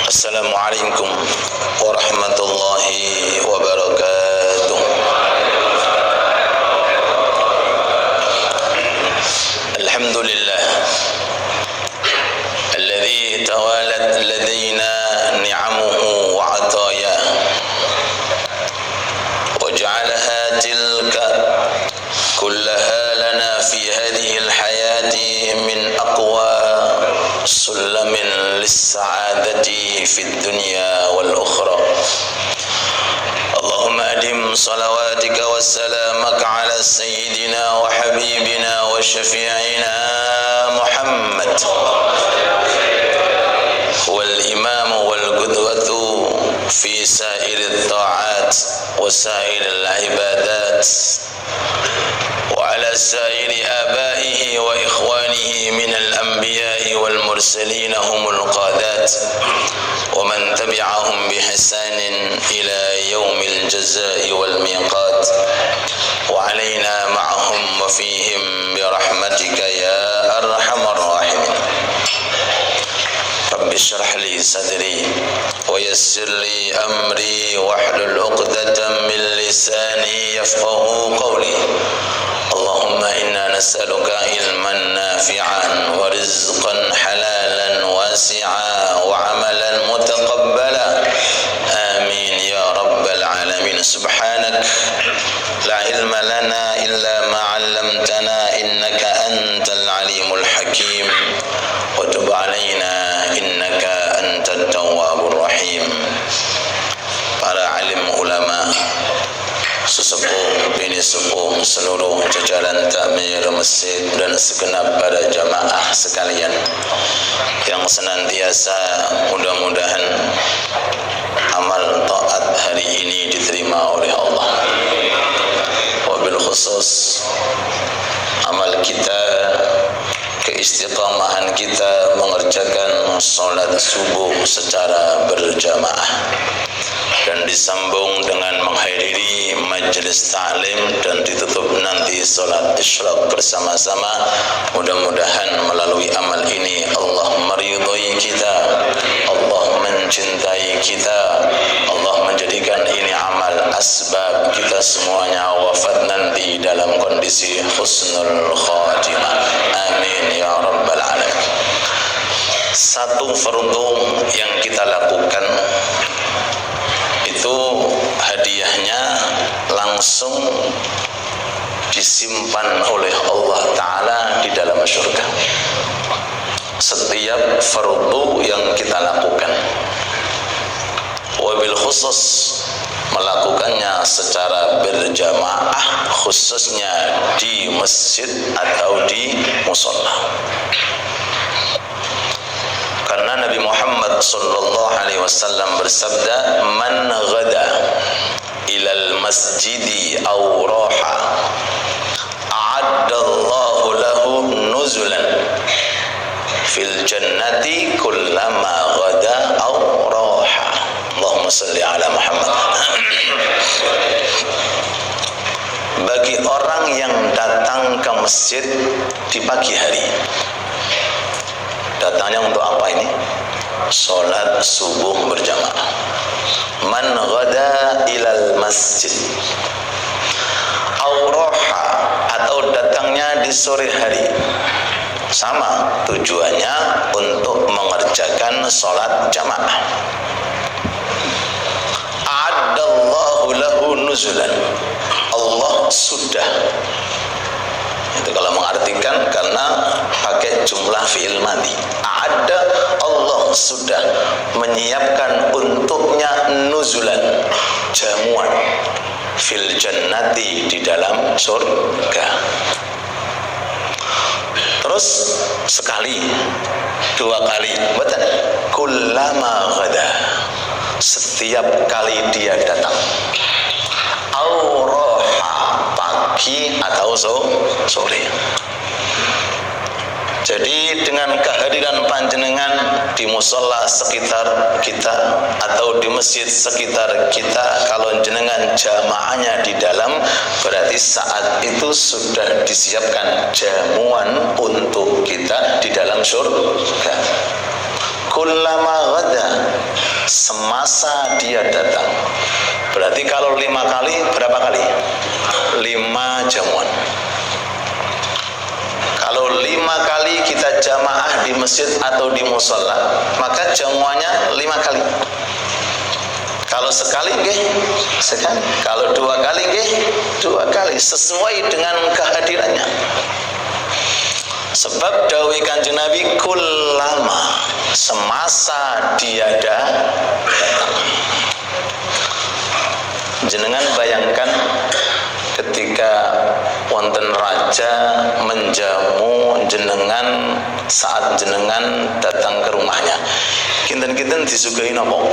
Assalamualaikum warahmatullahi wabarakatuh. Alhamdulillah alladzi tawalat ladaina ni'amuhu wa 'atayah wa ja'alaha tilka kullaha lana fi hadhihi al-hayati min aqwa sulamin lis-sa'adati fid dunya wal ukhra. Allahumma adim salawatika wa salamaka ala sayyidina wa habibina wa syafi'ina Muhammad wal imam wal qudwatu fi sa'iril ta'at wa sa'iril ibadat wa ala sa'iri abaihi wa ikhwanihi minal anbiya'i wal mursalin humul qadat wa man tabi'ahum bi ihsanin ila yaumil jazaa'i wal miqat wa alaina ma'ahum wa fihim bi rahmatika ya arhamar rahimin. Rabbi shrah li sadri wa yassir li amri wahlul 'uqdatam min lisani yafqahu qawli. Allahumma inna nas'aluka ilman nafi'an wa rizqan halalan wasi'a wa amalan mutaqabbala. Amin ya rabbal alamin. Subhanak la ilma lana illa ma 'allamtana innaka antal alimul hakim wa tub 'alaina innaka antat tawwabur rahim. Para alim ulama, sesepuh, bini sepuh, seluruh jajaran takmir masjid dan segenap para jamaah sekalian yang senantiasa mudah-mudahan amal taat hari ini diterima oleh Allah. Wabil khusus amal kita, keistiqamahan kita mengerjakan salat subuh secara berjamaah dan disambung dengan menghadiri majelis ta'lim dan ditutup nanti salat isyraq bersama-sama. Mudah-mudahan melalui amal ini Allah meridhai kita, Allah mencintai kita, Allah menjadikan ini amal asbab kita semuanya wafat nanti dalam kondisi husnul khatimah. Amin ya rabbal alamin. Satu fardu yang kita lakukan itu hadiahnya langsung disimpan oleh Allah Ta'ala di dalam surga. Setiap fardu yang kita lakukan, wabil khusus melakukannya secara berjamaah, khususnya di masjid atau di musholla. Karena Nabi Muhammad sallallahu alaihi wasallam bersabda, "Man ghada ilal masjidi aw raha, a'addallahu lahu nuzulan fil jannati kullama ghada aw raha." Allahumma salli ala Muhammad. Bagi orang yang datang ke masjid di pagi hari, datangnya untuk apa ini? Salat subuh berjamaah. Man ghada ilal masjid aw raha, atau datangnya di sore hari, sama tujuannya untuk mengerjakan salat jamaah. A'addallahu lahu nuzulan, Allah sudah, itu kalau mengartikan karena pakai jumlah fi'il madhi, ada, Allah sudah menyiapkan untuknya nuzulan, jamuan, fil jannati, di dalam surga. Terus sekali, dua kali, betul, kullama ghada, setiap kali dia datang, auraha, pagi atau sore. Jadi dengan kehadiran panjenengan di musola sekitar kita atau di masjid sekitar kita, kalau jenengan jamaahnya di dalam, berarti saat itu sudah disiapkan jamuan untuk kita di dalam surga. Kullama ghada, semasa dia datang. Berarti kalau 5 kali, berapa kali? 5 jamuan. Kalau 5 kali kita jamaah di masjid atau di musola, maka jamuannya 5 kali. Kalau sekali nggih, sekali. Kalau 2 kali nggih, 2 kali, sesuai dengan kehadirannya. Sebab dawuh Kanjeng Nabi, kullama, semasa dia datang. Jenengan bayangkan ketika wonten raja menjamu jenengan saat jenengan datang ke rumahnya, kinten-kinten disuguhi napa?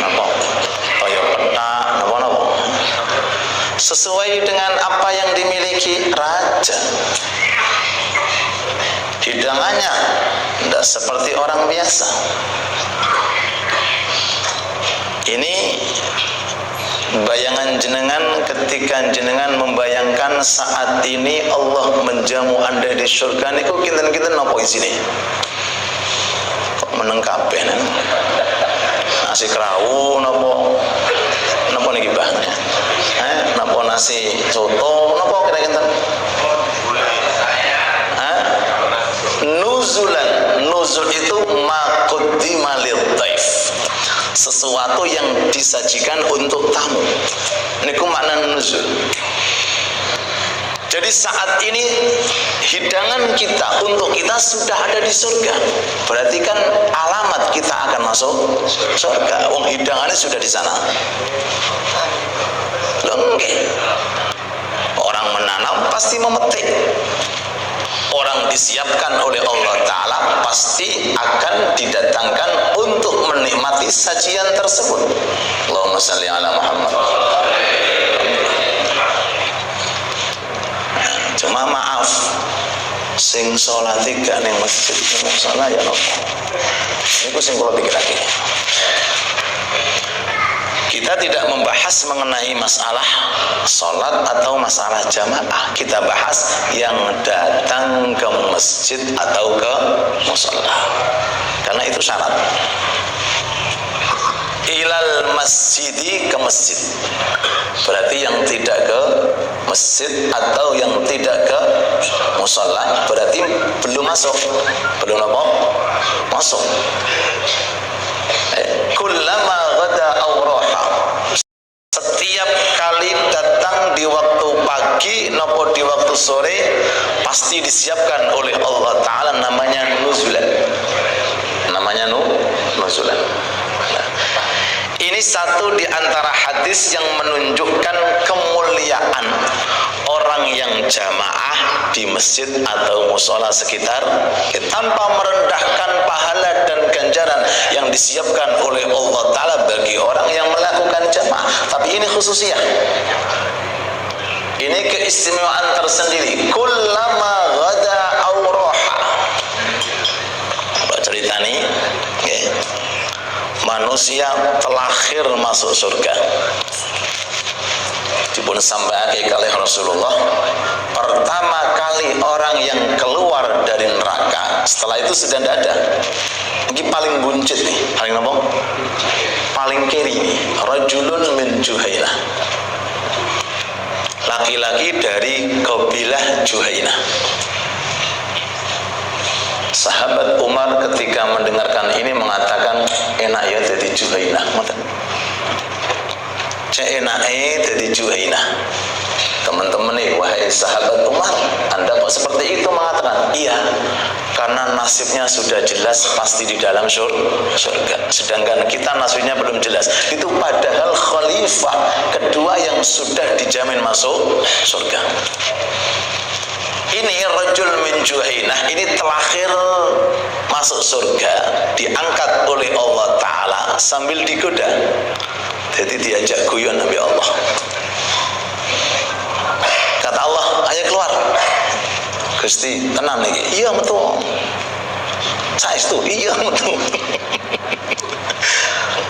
Napa? Kaya petak, napa-napa? Sesuai dengan apa yang dimiliki raja. Hidangannya tidak seperti orang biasa. Ini bayangan jenengan ketika jenengan membayangkan saat ini Allah menjamu Anda di surga niku kinten-kinten napa isine? Kok meneng kabeh nasi kerawu napa niki bahannya? Napa nasi soto napa kira-kira? Nuzul itu maqaddima lidhaif, sesuatu yang disajikan untuk tamu. Niku makna nuzul. Jadi saat ini hidangan kita untuk kita sudah ada di surga. Berarti kan alamat kita akan masuk surga. Wong hidangannya sudah di sana. Loh, orang menanam pasti memetik. Orang disiapkan oleh Allah Ta'ala pasti akan didatangkan untuk menikmati sajian tersebut. Allahumma shalli ala Muhammad. Cuma maaf, sing sholat tiga ning masjid salah ya nopo. Niku sing kula pikir lagi. Kita tidak membahas mengenai masalah sholat atau masalah jamaah. Kita bahas yang datang ke masjid atau ke musola, karena itu syarat. Ilal masjidi, ke masjid. Berarti yang tidak ke masjid atau yang tidak ke musola berarti belum masuk. Belum apa? Masuk. Kullama ghada aw raha, setiap kali datang di waktu pagi nopo di waktu sore pasti disiapkan oleh Allah Ta'ala namanya nuzulan. Namanya nuzulan. Nah, ini satu di antara hadis yang menunjukkan kemuliaan orang yang jamaah di masjid atau musola sekitar tanpa merendahkan pahala dan ganjaran yang disiapkan oleh Allah Ta'ala bagi orang yang melakukan jamaah. Tapi ini khususnya, ini keistimewaan tersendiri. Kullama ghada aw raha, cerita nih, okay. Manusia terakhir masuk surga dipun sampaikan oleh Rasulullah. Pertama kali orang yang keluar dari neraka setelah itu sudah tidak ada. Ini paling buncit nih, paling apa? Paling kiri nih, rajulun min Juhainah, laki-laki dari kabilah Juhainah. Sahabat Umar ketika mendengarkan ini mengatakan, enak ya jadi Juhainah. Enake jadi Juhainah. Teman-teman nih, wahai sahabat Umar, Anda kok seperti itu mengatakan? Iya, karena nasibnya sudah jelas pasti di dalam surga. Sedangkan kita nasibnya belum jelas. Itu padahal khalifah kedua yang sudah dijamin masuk surga. Ini rajul min Juhainah, ini terakhir masuk surga, diangkat oleh Allah Ta'ala sambil digoda. Jadi diajak guyon Nabi Allah. Kata Allah, ayo keluar. Gusti, tenang nih. Iya betul. Saya itu, iya betul.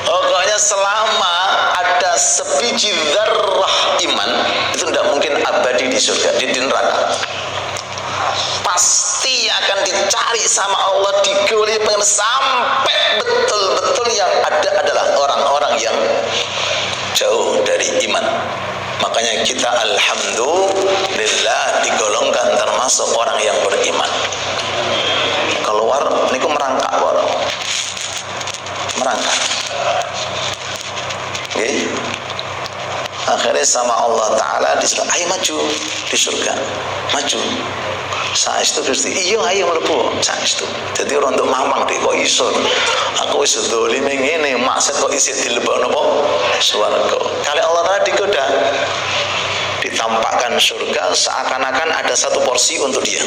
Pokoknya selama ada sebiji dzarrah iman, itu tidak mungkin abadi di surga, di neraka. Pas pasti akan dicari sama Allah, digoli sampai betul-betul yang ada adalah orang-orang yang jauh dari iman. Makanya kita alhamdulillah digolongkan termasuk orang yang beriman. Keluar niku merangkak orang. Merangkak. Okay. Akhirnya sama Allah Ta'ala disuruh, ayo maju di surga, maju. Saat itu Gusti, iya ayo mlebu saat itu. Jadi orang untuk mamang deh kok iso. Aku wis dolim ngene, maksud kok isih dilebokno apa? Swarga. Kali Allah Ta'ala digoda, ditampakkan surga seakan-akan ada satu porsi untuk dia.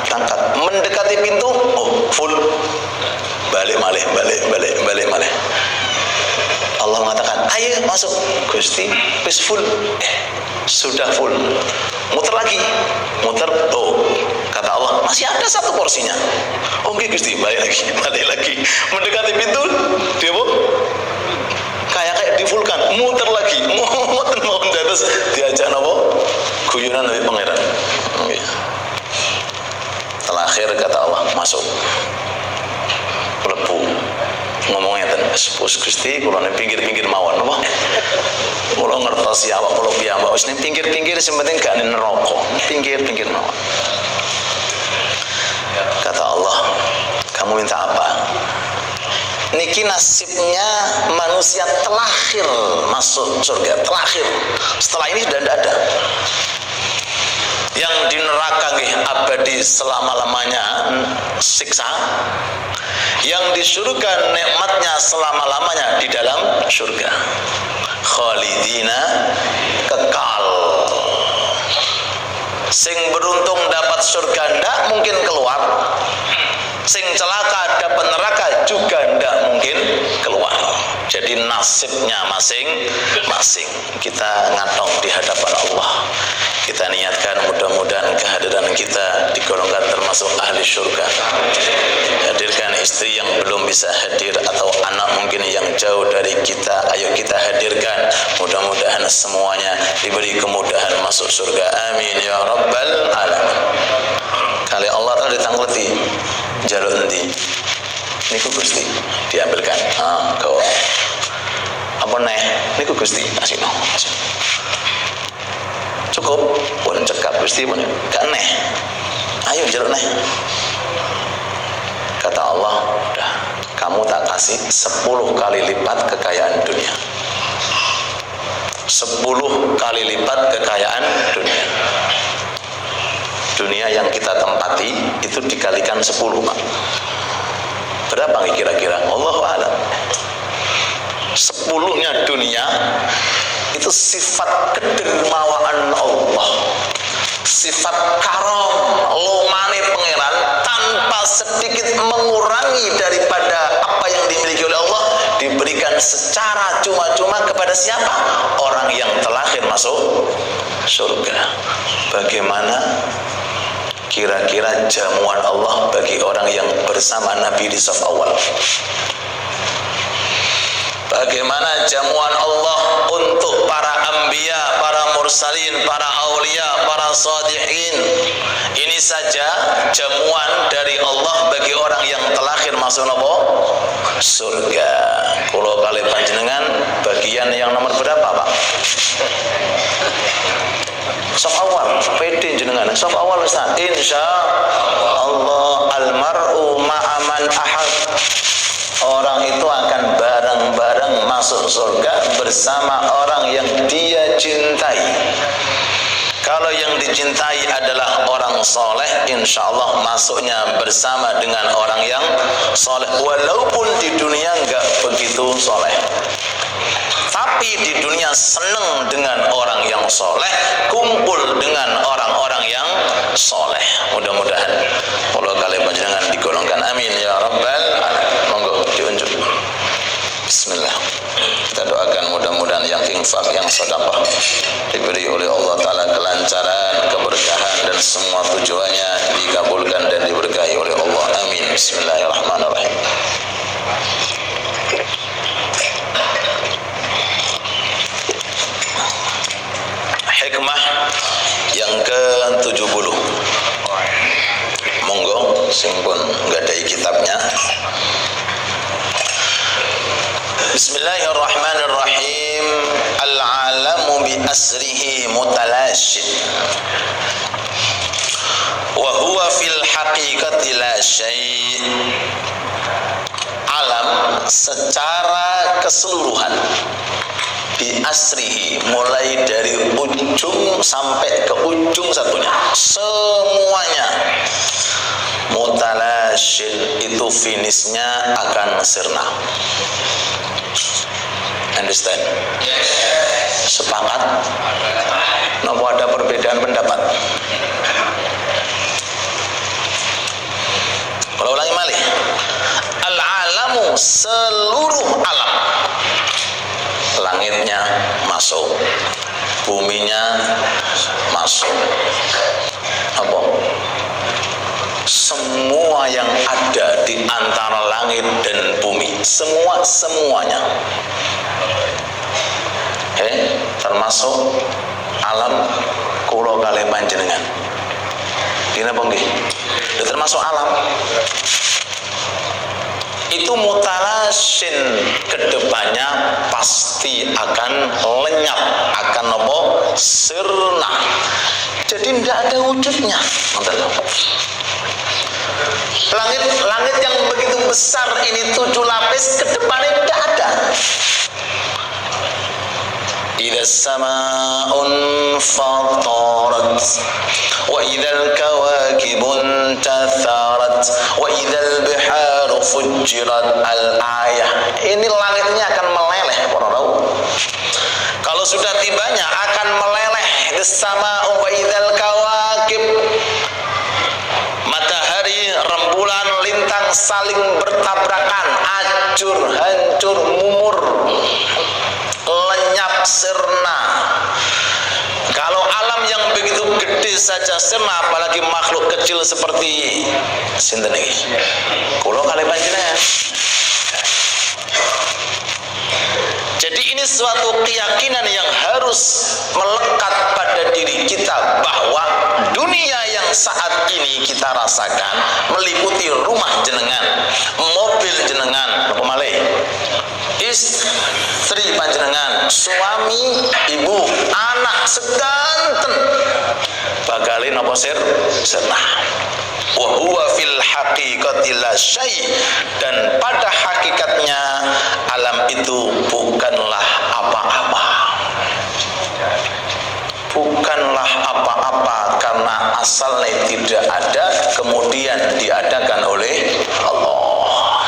Berangkat, mendekati pintu, oh full. Balik malih. Allah mengatakan, ayo masuk. Gusti, wis full. Sudah full. Muter lagi. Oh, kata Allah, masih ada satu porsinya. Oke Gusti, balik lagi. Mendekati pintu, dia kayak difulkan, muter lagi. Mau terus diajak apa? Guyonan dari pangeran. Terakhir kata Allah, masuk. Mlebu. Ngomongnya ten, sepus Gusti, kula ning pinggir-pinggir mawon, apa? Kula ngertos awak kula piyambak wis ning pinggir-pinggir sing penting gak ning neraka, pinggir-pinggir mawon. Kata Allah, kamu minta apa? Niki nasibnya manusia terakhir masuk surga, terakhir. Setelah ini sudah tidak ada. Yang di neraka nggih abadi selama-lamanya siksa. Yang di surga nikmatnya selama-lamanya di dalam surga. Khalidina, kekal. Sing beruntung dapat surga ndak mungkin keluar. Sing celaka dapat neraka juga ndak mungkin keluar. Jadi nasibnya masing-masing. Kita ngatong di hadapan Allah. Kita niatkan mudah-mudahan kehadiran kita digolongkan termasuk ahli surga. Hadirkan istri yang belum bisa hadir atau anak mungkin yang jauh dari kita, ayo kita hadirkan. Mudah-mudahan semuanya diberi kemudahan masuk surga. Amin ya rabbal alamin. Kali Allah telah ditangleti jalur endi niku Gusti diambilkan. Kau apa neh niku Gusti asino. Cukup pun cekap Gusti pun gak neh. Ayo jalur neh. Kata Allah, udah kamu tak kasih 10 kali lipat kekayaan dunia. 10 kali lipat kekayaan dunia. Dunia yang kita tempati itu dikalikan 10, Pak. Berapa kira-kira? Allahu a'lam. 10-nya dunia itu sifat kedermawaan Allah, sifat karom lomane pangeran tanpa sedikit mengurangi daripada apa yang dimiliki oleh Allah, diberikan secara cuma-cuma kepada siapa? Orang yang terakhir masuk surga. Bagaimana kira-kira jamuan Allah bagi orang yang bersama Nabi di saf awal? Bagaimana jamuan Allah untuk para anbiya, para mursalin, para aulia, para salihin? Ini saja jamuan dari Allah bagi orang yang terakhir masuk surga. Kalau kali panjenengan bagian yang nomor berapa, Pak? Saf awal, pede jenengan. Saf awal Ustaz. Insya Allah almar'u ma'aman ahad. Orang itu akan bareng-bareng masuk surga bersama orang yang dia cintai. Kalau yang dicintai adalah orang soleh, insya Allah masuknya bersama dengan orang yang soleh. Walaupun di dunia enggak begitu soleh, tapi di dunia senang dengan orang yang soleh, kumpul dengan orang-orang yang soleh. Mudah-mudahan kalau kalian panjenengan digolongkan. Amin ya rabbal alamin. Monggo diunjuk. Bismillah. Kita doakan mudah-mudahan yang infak, yang sedekah diberi oleh Allah Ta'ala kelancaran, keberkahan dan semua tujuannya dikabulkan dan diberkahi oleh Allah. Amin. Bismillahirrahmanirrahim. Hikmah yang ke-70. sing pun nggadahi kitabnya. Bismillahirrahmanirrahim. Al-alamu bi asrihi mutalashin wa huwa fil haqiqati la syai'. Alam secara keseluruhan bi asrihi, mulai dari ujung sampai ke ujung satunya, semuanya mutalashin, itu finishnya akan sirna. Understand? Sepakat? Napa ada perbedaan pendapat? Kalau ulangi malih, al-alamu, seluruh alam, langitnya masuk, buminya masuk, apa? Semua yang ada di antara langit dan bumi, semuanya, termasuk alam kula kalih panjenengan. Dina apa nggih? Termasuk alam. Itu mutalashin, kedepannya pasti akan lenyap, akan apa? Sirna. Jadi tidak ada wujudnya. Langit yang begitu besar ini 7 lapis, kedepannya tidak ada. Idza samaa'un fatarat wa idzal kawakibun tatharat wa idzal biharu fujjirat al-ayah. Ini langitnya akan meleleh, para tahu. Kalau sudah tibanya akan meleleh. Idza samaa'u wa idzal kawakib. Matahari, rembulan, lintang saling bertabrakan, acur, hancur, mumur, lenyap, sirna. Kalau alam yang begitu gede saja sirna, apalagi makhluk kecil seperti sinten iki? Kula kalih panjenengan. Jadi ini suatu keyakinan yang harus melekat pada diri kita, bahwa dunia yang saat ini kita rasakan meliputi rumah jenengan, mobil jenengan, apa malih? Istri panjenengan, suami, ibu, anak sedanten bagalin apa sirna. Wa huwa fil haqiqati la syai', dan pada hakikatnya alam itu bukanlah apa-apa. Bukanlah apa-apa karena asalnya tidak ada, kemudian diadakan oleh Allah.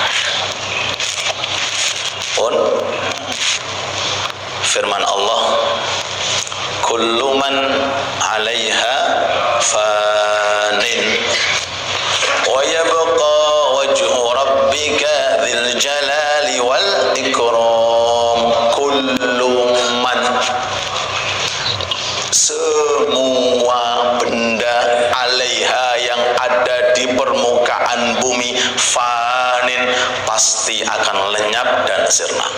Pun firman Allah, kullu man 'alaiha fanin wa yabqa wajhu rabbika dzil jalali wal ikram. Kullu man, semua benda, 'alaiha, yang ada di permukaan bumi, fanin, pasti akan lenyap dan sirna.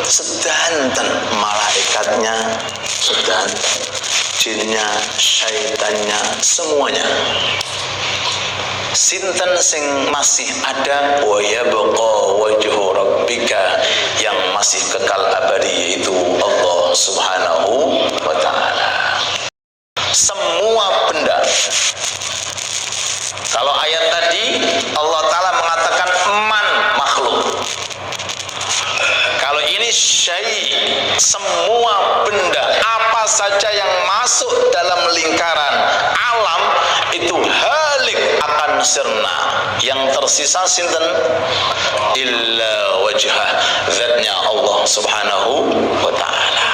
Sedanten malaikatnya, sedanten jinnya, syaitannya, semuanya. Sinten sing masih ada, wa yabqa wajhu rabbika, yang masih kekal abadi, yaitu Allah Subhanahu wa ta'ala. Semua benda. Kalau ayat tadi Allah Ta'ala mengatakan man, makhluk. Kalau ini syai', semua benda, apa saja yang masuk dalam lingkaran alam itu halik, akan sirna. Yang tersisa sinten? Illa wajhah, zatnya Allah Subhanahu wa ta'ala.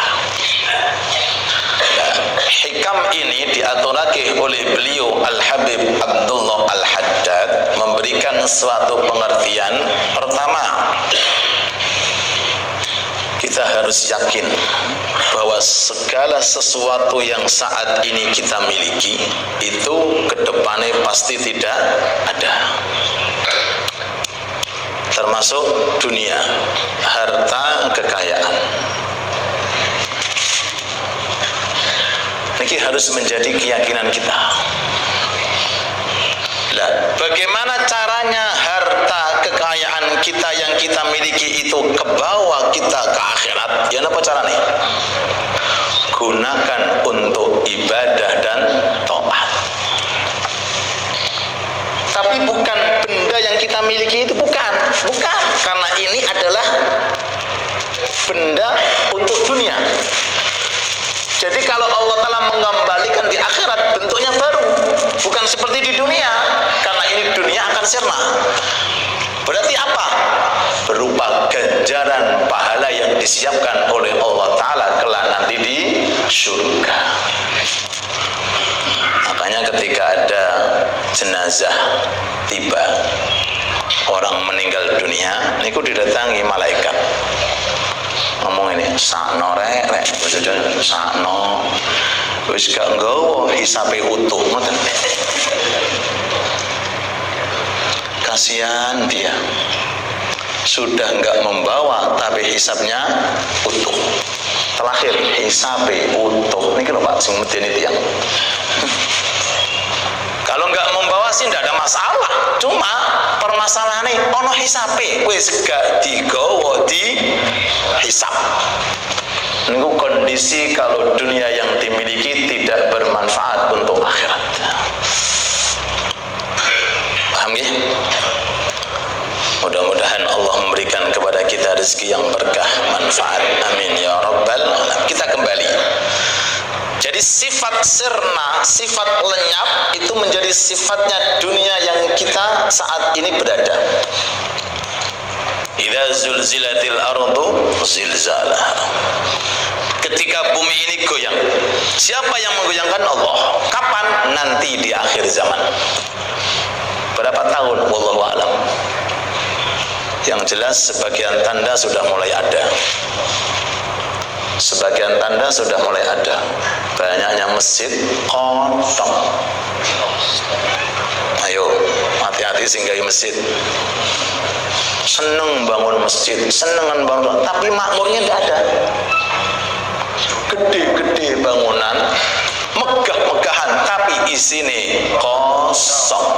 Hikam ini diaturake oleh beliau Al-Habib Abdullah Al-Haddad, memberikan suatu pengertian. Pertama, kita harus yakin bahwa segala sesuatu yang saat ini kita miliki itu kedepannya pasti tidak ada, termasuk dunia, harta, kekayaan. Ini harus menjadi keyakinan kita. Bagaimana caranya harta kekayaan kita yang kita miliki itu kebawa kita ke akhirat? Ya apa caranya? Gunakan untuk ibadah dan taat. Tapi bukan benda yang kita miliki itu, bukan. Karena ini adalah benda untuk dunia. Jadi kalau Allah Ta'ala mengembalikan di akhirat, bentuknya baru, bukan seperti di dunia. Karena ini dunia akan sirna. Berarti apa? Berupa ganjaran pahala yang disiapkan oleh Allah Ta'ala kelak nanti di surga. Makanya ketika ada jenazah tiba, orang meninggal dunia, niku didatangi malaikat. Ngomong ini, sakno rek, sakno, wis gak nggawa hisabe utuh, ngoten. Kasihan dia, sudah nggak membawa tapi hisabnya utuh. Terakhir hisabe utuh, ini kalau Pak sing medeni tiyang. Kalau nggak membawa sih nggak ada masalah, cuma permasalahannya ono hisabe, wis gak digawa di hisab. Ini kondisi kalau dunia yang dimiliki tidak bermanfaat untuk akhirat. Paham ya? Mudah-mudahan Allah memberikan kepada kita rezeki yang berkah, manfaat. Amin ya rabbal alamin. Kita kembali. Jadi sifat sirna, sifat lenyap itu menjadi sifatnya dunia yang kita saat ini berada. Idza zulzilatil ardu zilzalaha. Ketika bumi ini goyang, siapa yang menggoyangkan? Allah. Kapan? Nanti di akhir zaman. Berapa tahun? Wallahu a'lam. Yang jelas sebagian tanda sudah mulai ada. Sebagian tanda sudah mulai ada. Banyaknya masjid kosong. Ayo, hati-hati singgahi masjid. Seneng bangun masjid, senengan bangun, tapi makmurnya tidak ada. Gede-gede bangunan, megah-megahan, tapi isine kosong.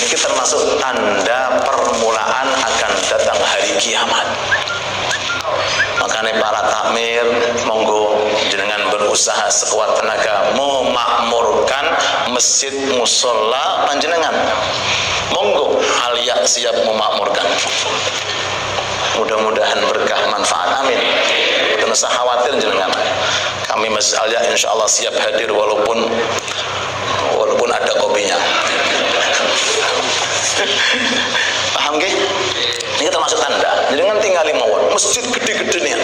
Ini termasuk tanda permulaan akan datang hari kiamat. Makanya para takmir, monggo jenengan berusaha sekuat tenaga memakmurkan masjid musola panjenengan. Monggo Alia siap memakmurkan. Mudah-mudahan berkah manfaat. Amin. Tidak usah khawatir jenengan. Kami Masjid Alia insya Allah siap hadir walaupun ada kopinya. Paham gak? Ini termasuk tanda. Jangan tinggal mawon. Masjid gede-gede nih.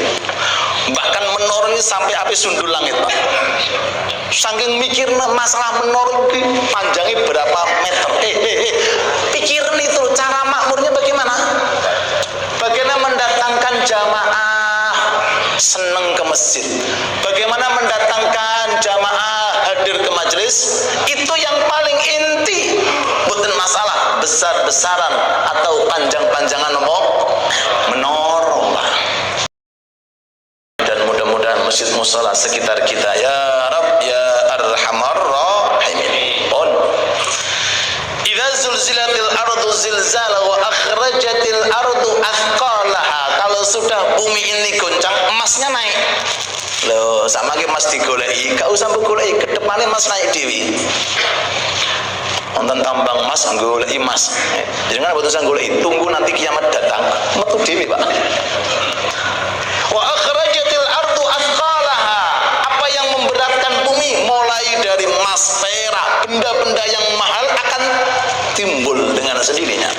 Bahkan menor ini sampai api sundul langit, Pak. Saking mikir masalah menor ini panjangnya berapa meter. Pikirin itu cara makmurnya bagaimana? Bagaimana mendatangkan jamaah seneng ke masjid? Bagaimana mendatangkan jamaah hadir ke majelis? Itu yang paling inti. Bukan masalah besar-besaran atau panjang-panjangan menor. Dan mudah-mudahan masjid musola sekitar kita ya Rabb ya Arhamar Rahimin. Idza zulzilatil ardu zilzala wa akhrajatil ardu athqalaha. Kalau sudah bumi ini goncang, emasnya naik. Loh, sama ke emas digoleki, gak usah goleki, ke depannya emas naik dewi. Nonton tambang emas, goleki emas. Jangan berusaha goleki, tunggu nanti kiamat datang, metu dewi, Pak. Wa akhrajatil ardu athqalaha. Apa yang memberatkan bumi mulai dari emas, perak, benda-benda yang mahal akan timbul dengan sendirinya.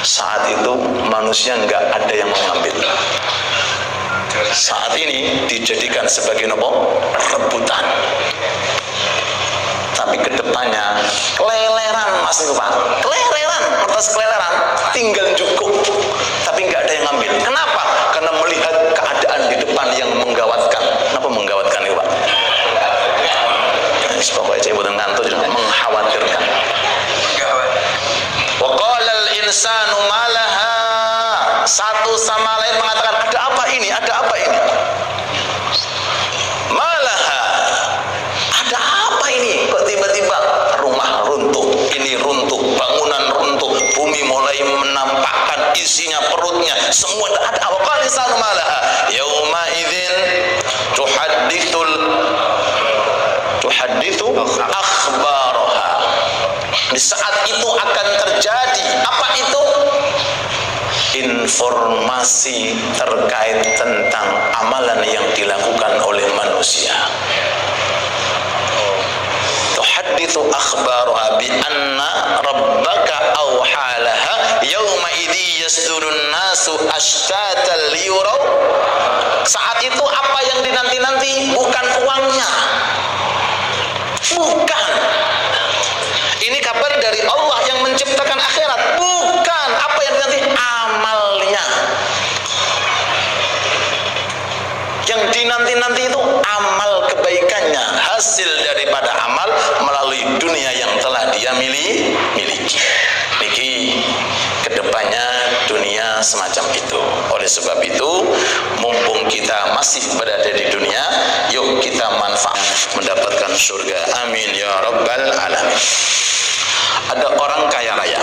Saat itu manusia enggak ada yang mengambil. Saat ini dijadikan sebagai rebutan. Tapi kedepannya keleleran mas itu Pak, keleleran atas keleleran, tinggal cukup, tapi nggak ada yang ngambil. Kenapa? Karena melihat keadaan di depan yang menggawatkan. Kenapa menggawatkan itu Pak? Pokoknya saya bukan ngantuk, juga mengkhawatirkan. Wa qala al-insanu malaha. Satu sama lain mengatakan ada apa ini? Ada apa ini? Malaha. Ada apa ini? Kok tiba-tiba akhbaraha. Di saat itu akan terjadi apa itu? Informasi terkait tentang amalan yang dilakukan oleh manusia. Tuhadditsu akhbaraha bi anna rabbaka awhalaha yauma idzi yasdurun nasu ashtatan liyuraw. Saat itu apa yang dinanti-nanti bukan uangnya, bukan. Ini kabar dari Allah yang menciptakan akhirat, bukan apa yang dinanti, amalnya. Yang dinanti-nanti itu amal kebaikannya, hasil daripada amal melalui dunia yang telah dia miliki. Niki kedepannya dunia semacam itu. Oleh sebab itu, mumpung kita masih berada di dunia, yuk kita manfaat mendapatkan surga. Amin ya rabbal alamin. Ada orang kaya raya,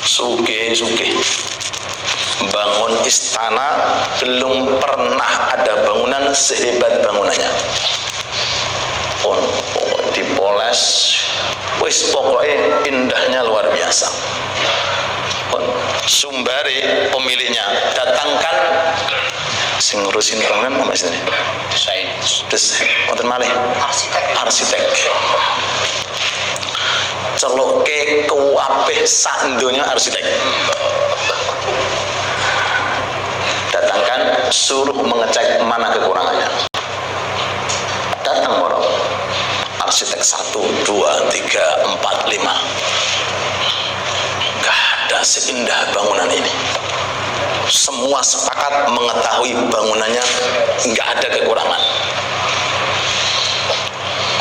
sugih, bangun istana, belum pernah ada bangunan sehebat bangunannya. Dipoles, wis pokoknya indahnya luar biasa. Sumbari pemiliknya datangkan sing ngurusin bangunan apa sini? Desain. Wonten malih arsitek. Celuke kuwabeh sak donya arsitek. Datangkan, suruh mengecek mana kekurangannya. Datang orang arsitek 1, 2, 3, 4, 5. Gak ada seindah bangunan ini. Semua sepakat mengetahui bangunannya gak ada kekurangan.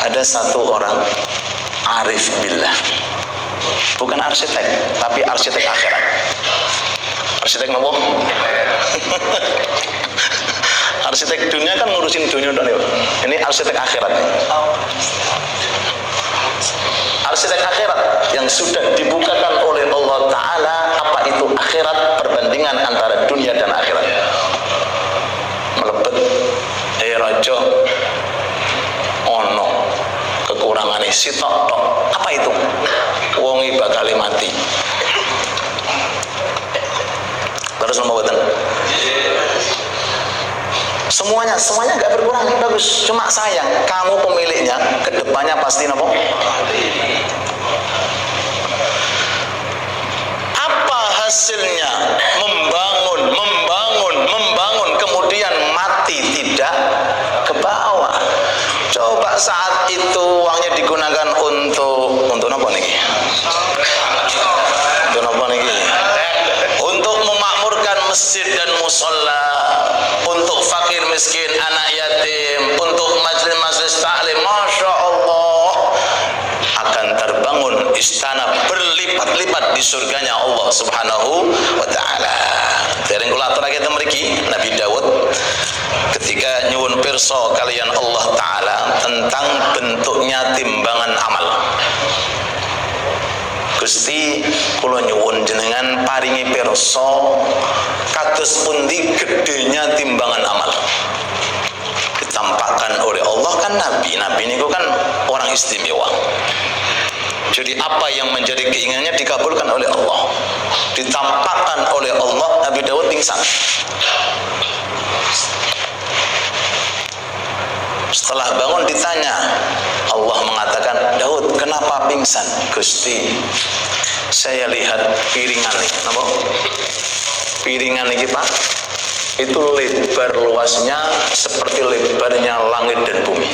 Ada satu orang arif billah, bukan arsitek, tapi arsitek akhirat. Arsitek apa? Arsitek dunia kan ngurusin dunia dan ini arsitek akhirat. Arsitek akhirat yang sudah dibukakan oleh Allah Ta'ala apa itu akhirat, perbandingan antara dunia dan akhirat. Melebet raja ono kekurangan sitok tok. Apa itu? Wongi bakal mati. Terus membuatan semuanya nggak berkurang, bagus. Cuma sayang kamu pemiliknya, kedepannya pasti nopo. Apa hasilnya? Membangun, kemudian mati tidak ke bawah. Coba saat itu uangnya digunakan untuk apa nih? Untuk apa nih? Untuk memakmurkan masjid dan musola, untuk fakir miskin, anak yatim, untuk majlis-majlis taklim, masya Allah, akan terbangun istana berlipat-lipat di surganya Allah Subhanahu wa Ta'ala. Dereng kula aturaken mriki Nabi Daud ketika nyuwun pirsa kalian Allah Ta'ala tentang bentuknya timbangan amal. Gusti kula nyuwun jenengan paringi pirsa kados pundi gedenya timbangan amal. Ditampakkan oleh Allah kan nabi niku kan orang istimewa. Jadi apa yang menjadi keinginannya dikabulkan oleh Allah. Ditampakkan oleh Allah Nabi Daud pingsan. Setelah bangun ditanya, Allah mengatakan, Daud kenapa pingsan? Gusti, saya lihat piringan nih, apa? Piringan ini Pak, itu lebar luasnya seperti lebarnya langit dan bumi.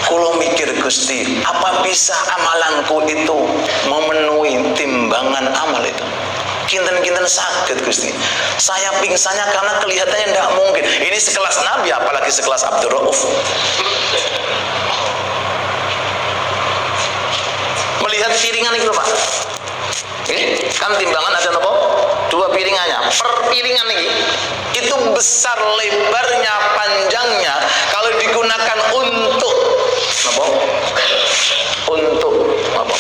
Kulo mikir Gusti, apa bisa amalanku itu memenuhi timbangan amal itu? Kinten-kinten sakit Gusti. Saya pingsannya karena kelihatannya tidak mungkin. Ini sekelas Nabi, apalagi sekelas Abdur Rauf. Melihat piringan itu Pak. Kan timbangan ada apa? 2 piringannya. Per piringan ini itu besar lebarnya, panjangnya. Kalau digunakan untuk apa? Untuk apa?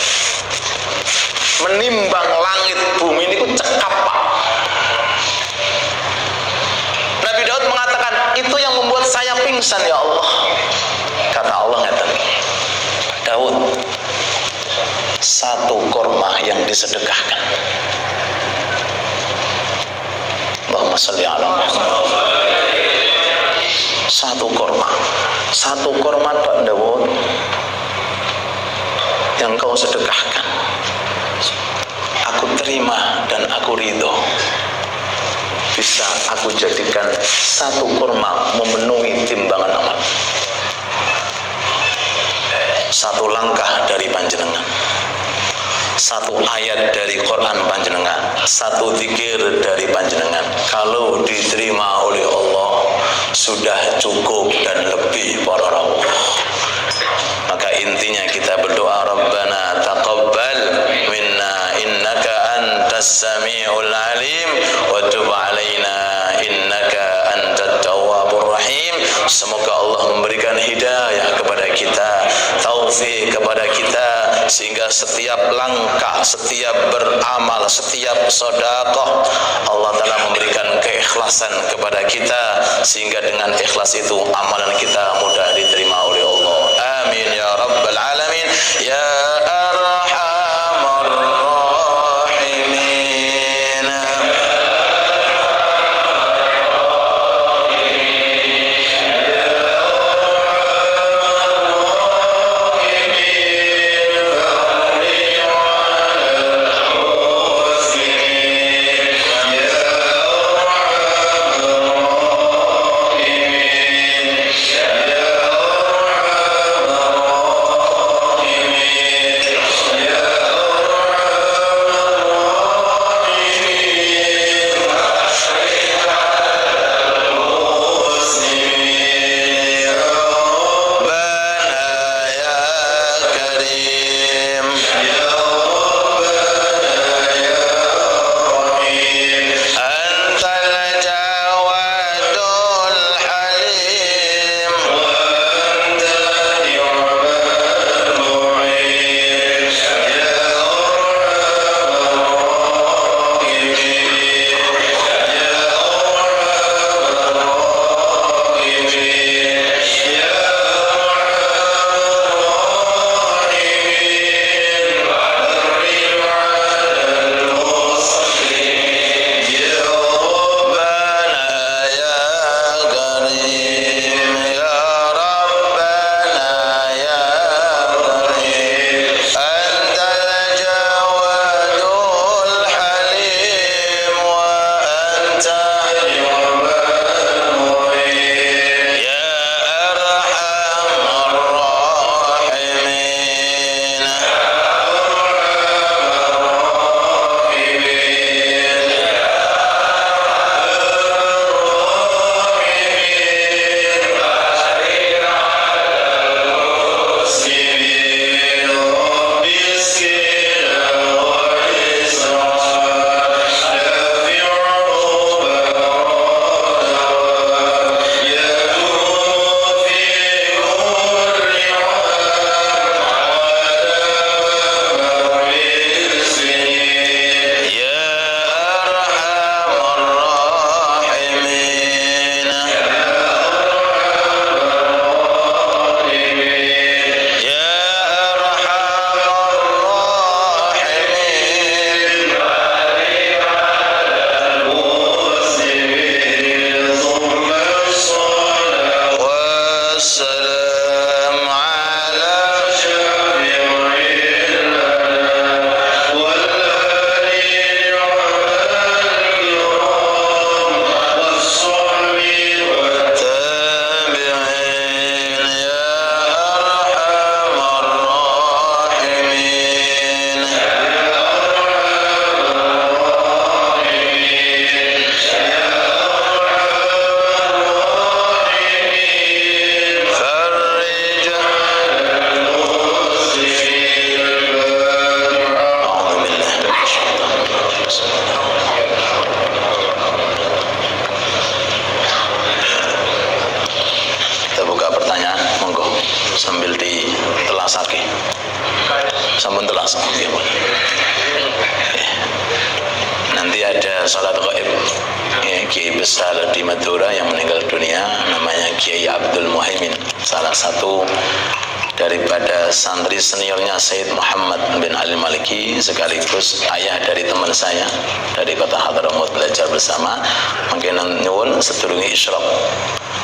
Menimbang langit bumi ini cekap Pak. Nabi Daud mengatakan itu yang membuat saya pingsan ya Allah. Kata Allah ngeten. engkau sedekahkan, aku terima dan aku ridho. Bisa aku jadikan satu kurma memenuhi timbangan amal. Satu langkah dari panjenengan, satu ayat dari Quran panjenengan, satu zikir dari panjenengan, kalau diterima oleh Allah sudah cukup dan lebih para rawuh. Maka intinya kita berdoa, Rabbana taqabbal minna innaka antas sami'ul alim wa tub alaina innaka antat tawwabur rahim. Semoga Allah memberikan hidayah kepada kita, taufik kepada kita, sehingga setiap langkah, setiap beramal, setiap sedekah Allah Ta'ala memberikan keikhlasan kepada kita, sehingga dengan ikhlas itu amalan kita mudah diterima oleh Allah. Amin ya rabbal alamin ya arhamar rahimin. sampun telas. Nanti ada salat gaib Kiai besar di Madura yang meninggal dunia, namanya Kiai Abdul Muhaimin, salah satu daripada santri seniornya Sayyid Muhammad bin Ali Maliki, sekaligus ayah dari teman saya dari kota Hadramaut, belajar bersama. Mungkin nyuwun sedurunge isyraq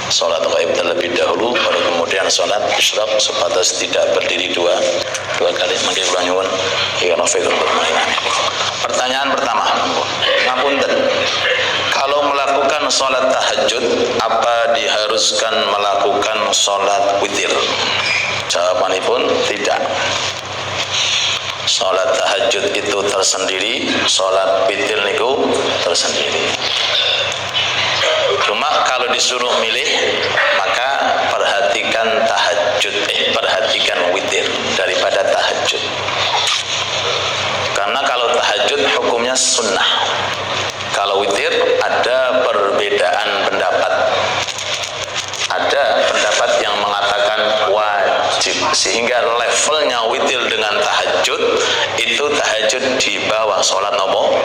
sholat gaib terlebih dahulu, baru kemudian sholat isyraq supados tidak berdiri dua kali. Mangke kula nyuwun ikhwan bermainan. Pertanyaan pertama, ngapunten, kalau melakukan sholat tahajud apa diharuskan melakukan sholat witir? Jawabanipun tidak. Sholat tahajud itu tersendiri, sholat witir niku tersendiri. Cuma kalau disuruh milih, maka perhatikan witir daripada tahajud. Karena kalau tahajud hukumnya sunnah, kalau witir ada perbedaan pendapat. Ada pendapat yang mengatakan wajib, sehingga levelnya witir dengan tahajud itu tahajud di bawah sholat nopo